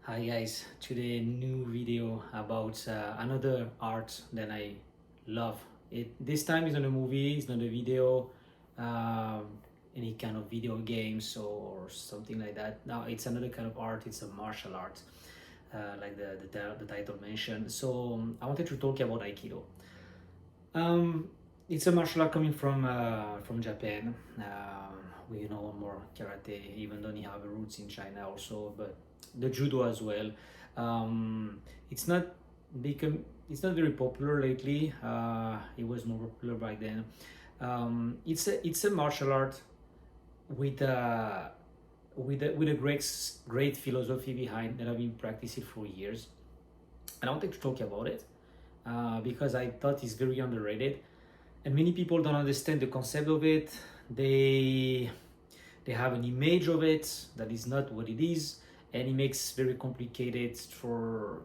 Hi guys, today new video about another art that I love. This time is not a movie, it's not a video, um, any kind of video games or something like that. Now it's another kind of art. It's a martial art, like the title mentioned. So I wanted to talk about Aikido. Um, it's a martial art coming from Japan. We know more karate, even though we have roots in China also, but the judo as well. It's not become it's not very popular lately. It was more popular back then. It's a martial art with a great philosophy behind that I've been practicing for years, and I wanted to talk about it because I thought it's very underrated, and many people don't understand the concept of it. They have an image of it that is not what it is, and it makes very complicated for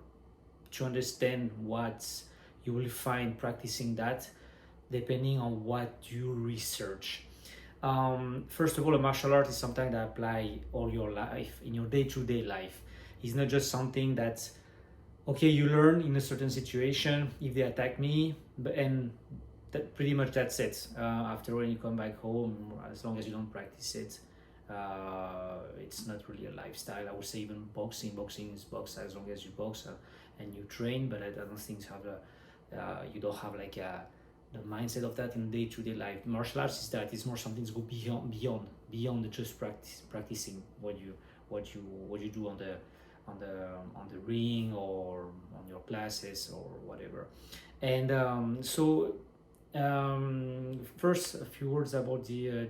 to understand what you will find practicing that, depending on what you research. First of all, a martial art is something that apply all your life in your day-to-day life. It's not just something that okay you learn in a certain situation if they attack me, and that pretty much that's it. After when you come back home, as long as you don't practice it, it's not really a lifestyle. I would say even boxing is box as long as you box and you train, but I don't think you don't have like the mindset of that in day-to-day life. Martial arts is that it's more something to go beyond the just practicing what you do on the ring or on your classes or whatever. And first a few words about the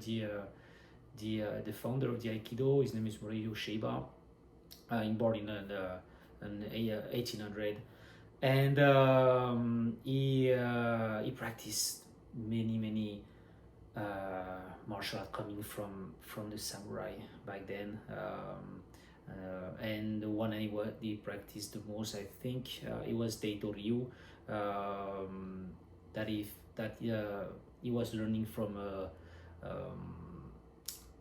founder of the Aikido. His name is Morihiro Shiba. He born in an 1800, and he practiced many martial art coming from the samurai back then. And the one he practiced the most, I think, it was Deito Ryu. He was learning from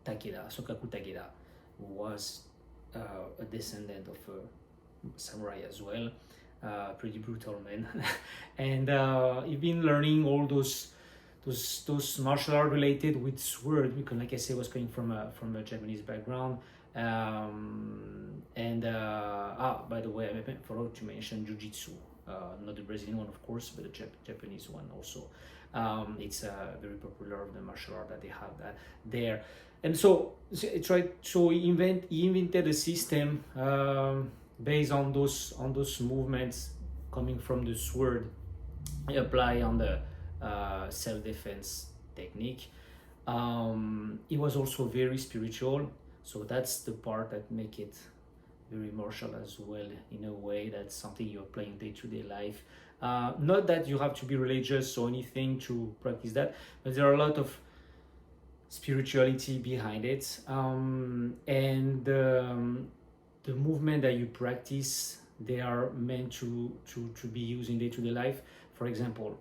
Takeda, Sokaku Takeda, who was a descendant of a samurai as well. Pretty brutal man. And he's been learning all those martial art related with sword, because like I said, was coming from a Japanese background. By the way, I forgot to mention jiu-jitsu, not the Brazilian one of course, but the Japanese one also. It's very popular of the martial art that they have that there. And so he invented a system based on those movements coming from the sword, he apply on the self-defense technique. It was also very spiritual, so that's the part that make it very martial as well, in a way that's something you're playing day-to-day life. Not that you have to be religious or anything to practice that, but there are a lot of spirituality behind it. And the movement that you practice, they are meant to be used in day-to-day life. For example,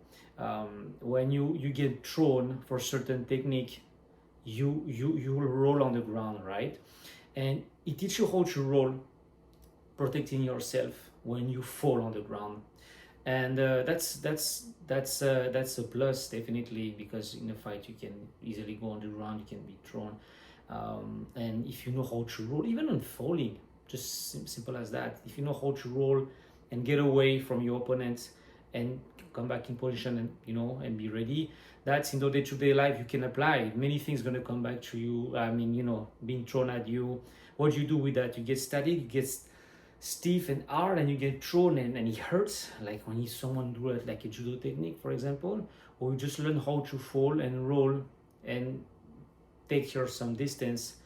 when you get thrown for certain technique, you will roll on the ground, right? And it teaches you how to roll, protecting yourself when you fall on the ground. And that's a plus, definitely, because in a fight you can easily go on the ground, you can be thrown. And if you know how to roll, even on falling, just simple as that, if you know how to roll and get away from your opponent and come back in position, and and be ready, that's in the day-to-day life you can apply. Many things going to come back to you. I mean, being thrown at you, what do you do with that? You get static, you get stiff and hard, and you get thrown, and it hurts, like when someone do it like a judo technique, for example, or you just learn how to fall and roll and take your some distance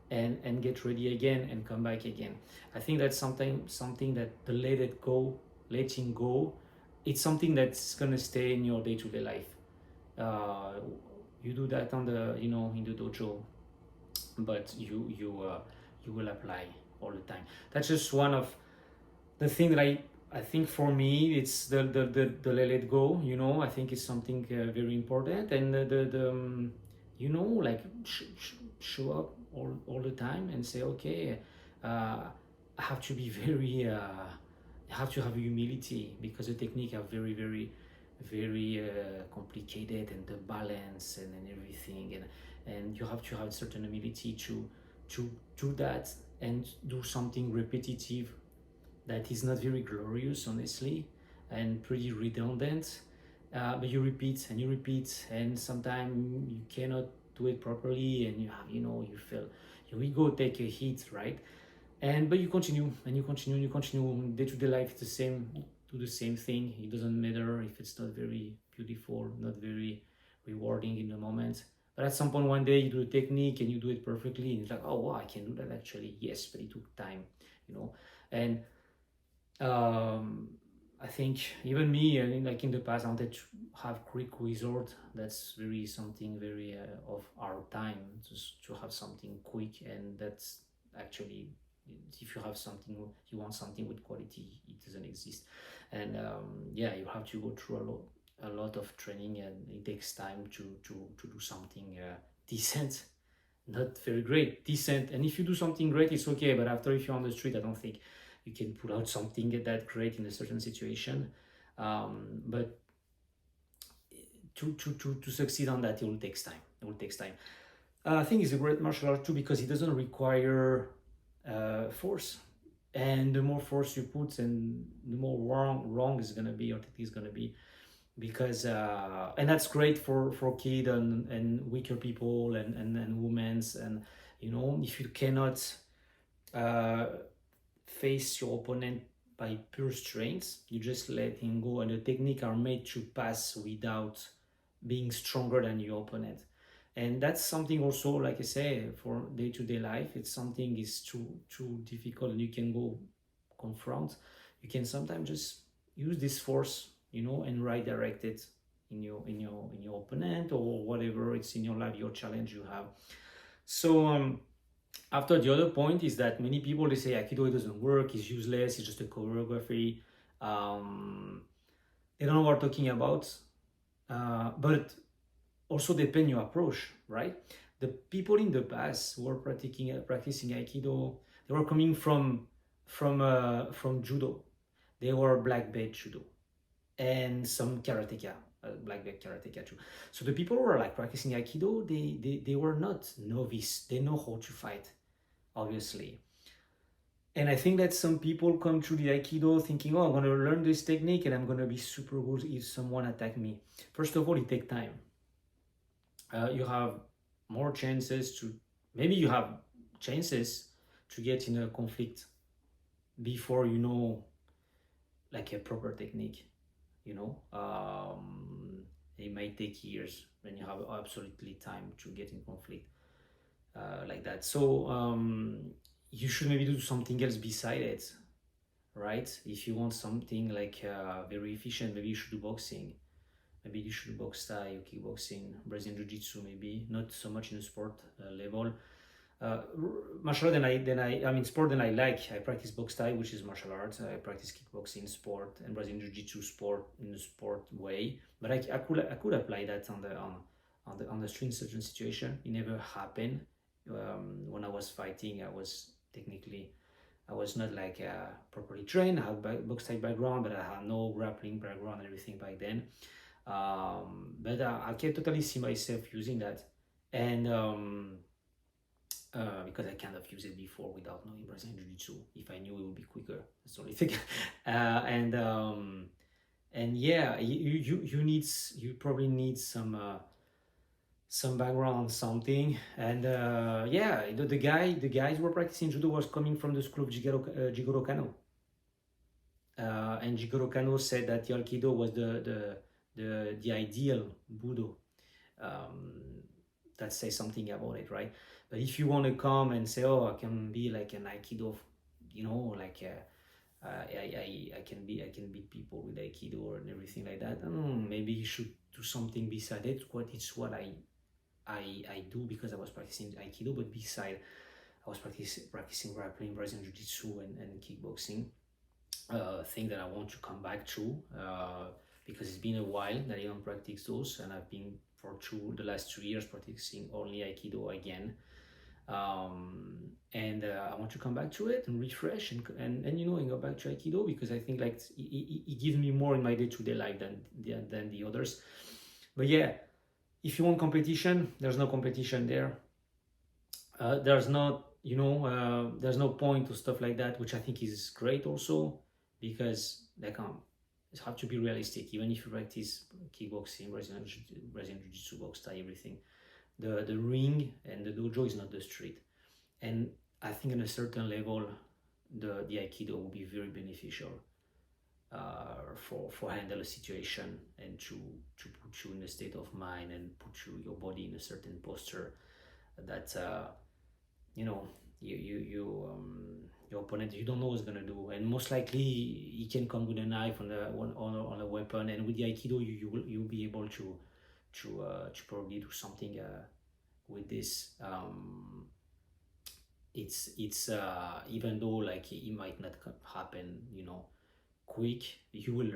and get ready again and come back again. I think that's something that the letting go, it's something that's gonna stay in your day-to-day life. You do that on the in the dojo, but you will apply all the time. That's just one of the thing that I think for me it's the let it go. I think it's something very important, and like show up all the time and say, okay, have to be very you have to have humility, because the technique are very very complicated, and the balance and everything, and you have to have certain humility to do that and do something repetitive that is not very glorious, honestly, and pretty redundant. But you repeat and you repeat, and sometimes you cannot do it properly, and you have, you feel your ego take a hit, right? And but you continue and you continue and you continue. Day to day life is the same. Do the same thing. It doesn't matter if it's not very beautiful, not very rewarding in the moment. But at some point one day you do the technique and you do it perfectly, and it's like, oh wow, I can do that actually. Yes, but it took time, And I think even me, like in the past, I wanted to have quick result. That's very something very of our time, just to have something quick, and that's actually, if you have something, you want something with quality, it doesn't exist. And yeah, you have to go through a lot of training, and it takes time to do something decent, not very great, decent. And if you do something great, it's okay, but after, if you're on the street, I don't think you can pull out something that great in a certain situation. But to succeed on that, it will take time. I think it's a great martial art too, because it doesn't require force, and the more force you put, and the more wrong is gonna be, your technique is gonna be, because and that's great for kid and weaker people and women's, and if you cannot face your opponent by pure strength, you just let him go, and the technique are made to pass without being stronger than your opponent. And that's something also, like I say, for day-to-day life, it's something is too difficult, and you can go confront. You can sometimes just use this force, and redirect it in your opponent, or whatever it's in your life, your challenge you have. So after, the other point is that many people, they say Aikido, it doesn't work, it's useless, it's just a choreography. They don't know what we're talking about, but also depend your approach, right? The people in the past who were practicing Aikido, they were coming from judo. They were black belt judo, and some karateka, black belt karateka too. So the people who were like practicing Aikido, they were not novice. They know how to fight, obviously. And I think that some people come to the Aikido thinking, oh, I'm going to learn this technique and I'm going to be super good if someone attack me. First of all, it takes time. You have more chances to, maybe you have chances to get in a conflict before you know, like a proper technique, it might take years when you have absolutely time to get in conflict like that. So you should maybe do something else beside it, right? If you want something like very efficient, maybe you should do boxing. Maybe you should box Thai or kickboxing, Brazilian Jiu-Jitsu, maybe not so much in the sport level. Martial art, sport, then I like. I practice box Thai, which is martial arts. I practice kickboxing, sport, and Brazilian Jiu-Jitsu, sport in the sport way. But I could apply that on the street in certain situation. It never happened. When I was fighting, I was not like properly trained. I had box Thai background, but I had no grappling background and everything back then. But I can totally see myself using that, and because I kind of used it before without knowing Brazilian Jiu-Jitsu. If I knew, it would be quicker. That's the only thing. And yeah, you probably need some background on something. And yeah, the guys who were practicing judo was coming from the school of Jigoro Kano. And Jigoro Kano said that the Aikido was the ideal Budo. That says something about it, right? But if you want to come and say, oh, I can be like an Aikido, like I can beat people with Aikido and everything like that. Maybe you should do something beside it. It's what I do, because I was practicing Aikido, but beside I was practicing grappling, Brazilian Jiu-Jitsu, and kickboxing. Thing that I want to come back to, because it's been a while that I don't practice those, and I've been for the last 2 years practicing only Aikido again. And I want to come back to it and refresh and and go back to Aikido, because I think like it gives me more in my day-to-day life than the others. But yeah, if you want competition, there's no competition there. There's not, there's no point to stuff like that, which I think is great also, because like you have to be realistic. Even if you practice kickboxing, Brazilian Jiu-Jitsu, box, Thai, everything, the ring and the dojo is not the street. And I think on a certain level, the Aikido will be very beneficial for handle a situation and to put you in a state of mind and put your body in a certain posture that you know your opponent, you don't know what's gonna do, and most likely he can come with a knife on a weapon, and with the Aikido you'll be able to probably do something with this. It's even though like it might not happen quick, you will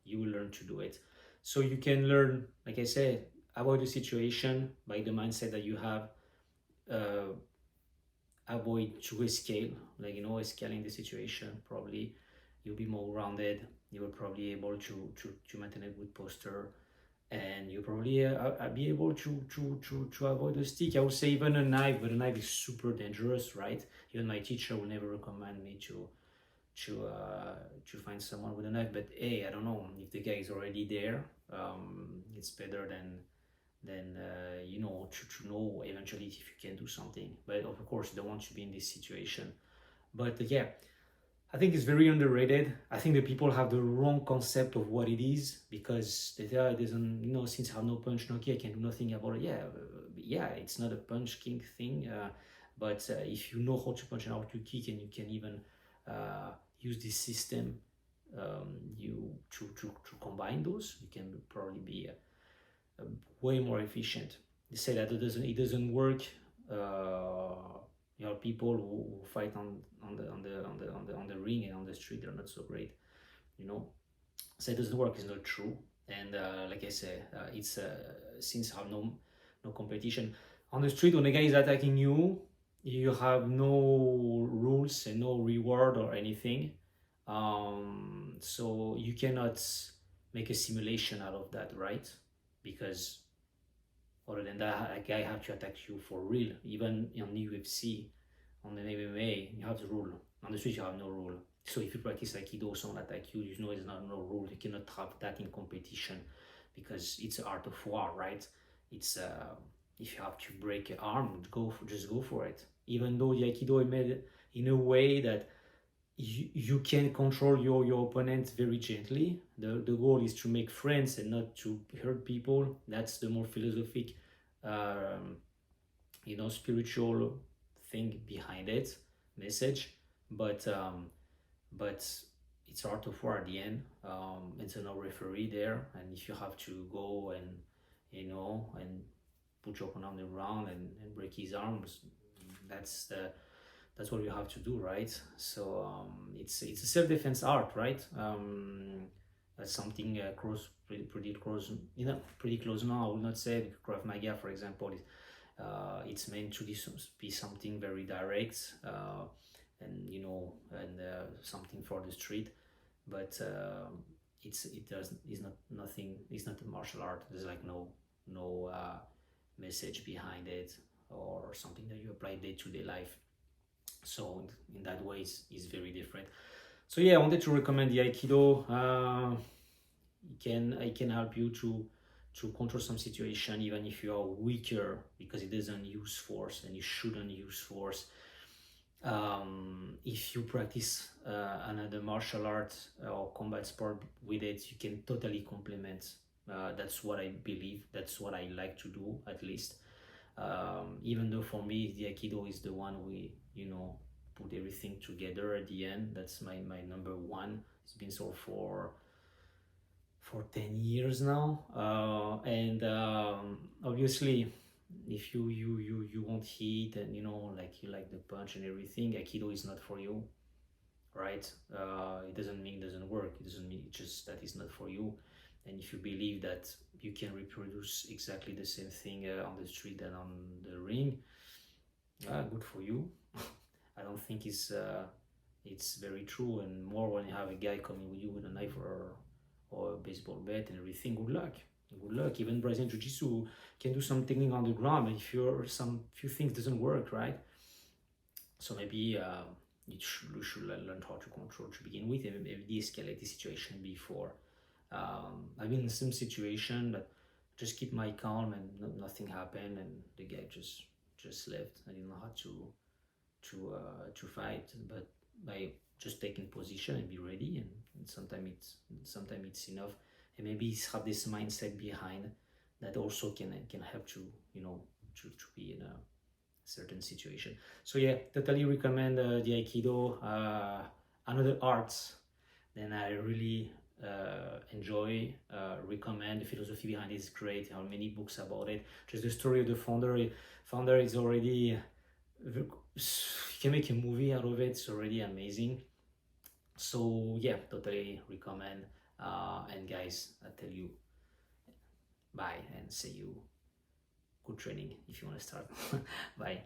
learn to do it. So you can learn, like I said, avoid the situation by the mindset that you have. Avoid to scale, like scaling the situation. Probably you'll be more grounded, you will probably able to maintain a good posture, and you'll probably be able to avoid the stick. I would say even a knife, but a knife is super dangerous, right? Even my teacher will never recommend me to find someone with a knife. But hey, I don't know, if the guy is already there, it's better than to know eventually if you can do something. But of course you don't want to be in this situation. But yeah, I think it's very underrated. I think the people have the wrong concept of what it is, because they say, it doesn't, since I have no punch, no kick, I can do nothing about it. Yeah, it's not a punch kick thing. But if you know how to punch and how to kick, and you can even use this system, you to combine those, you can probably be way more efficient. They say that it doesn't work. People who fight on the ring and on the street, they're not so great. So it doesn't work. It's not true. And like I said, it's since I have no competition on the street, when a guy is attacking you, you have no rules and no reward or anything. So you cannot make a simulation out of that, right? Because other than that, a guy have to attack you for real. Even on the UFC, on the MMA, you have the rule. On the street, you have no rule. So if you practice Aikido, someone attack you, there's no rule. You cannot have that in competition, because it's an art of war, right? It's if you have to break an arm, just go for it. Even though the Aikido is made in a way that you can control your opponent very gently. The goal is to make friends and not to hurt people. That's the more philosophic, spiritual thing behind it, message. But it's art of war at the end. It's no referee there, and if you have to go and and put your opponent on the ground and break his arms, that's what you have to do, right? So it's a self-defense art, right? That's something pretty close, pretty close now. I would not say Krav Maga, for example, it's meant to be something very direct, and something for the street, but it's not a martial art. There's like no message behind it, or something that you apply day-to-day life. So in that way, it's very different. So yeah, I wanted to recommend the Aikido. It can help you to control some situation, even if you are weaker, because it doesn't use force, and you shouldn't use force. If you practice another martial art or combat sport with it, you can totally complement. That's what I believe. That's what I like to do, at least. Even though for me the Aikido is the one we put everything together at the end. That's my number one. It's been so for 10 years now, and obviously if you won't hit, and like you like the punch and everything, Aikido is not for you, right? It doesn't mean it doesn't work. It doesn't mean just that it's not for you. And if you believe that you can reproduce exactly the same thing on the street and on the ring, Good for you. I don't think it's very true, and more when you have a guy coming with you with a knife or a baseball bat and everything. Good luck. Good luck. Even Brazilian Jiu-Jitsu can do some technique on the ground, but if some few things doesn't work, right? So maybe you should learn how to control to begin with, and maybe de-escalate the situation before. I've been in some situation, but just keep my calm and nothing happened, and the guy just left. I didn't know how to fight, but by just taking position and be ready, and sometimes it's enough, and maybe have this mindset behind that also can help to to be in a certain situation. So yeah, totally recommend the Aikido. Another arts, then I really enjoy, recommend. The philosophy behind it is great. There are many books about it. Just the story of the founder is already, you can make a movie out of it. It's already amazing. So yeah, totally recommend. And guys, I tell you bye and see you. Good training if you want to start. Bye.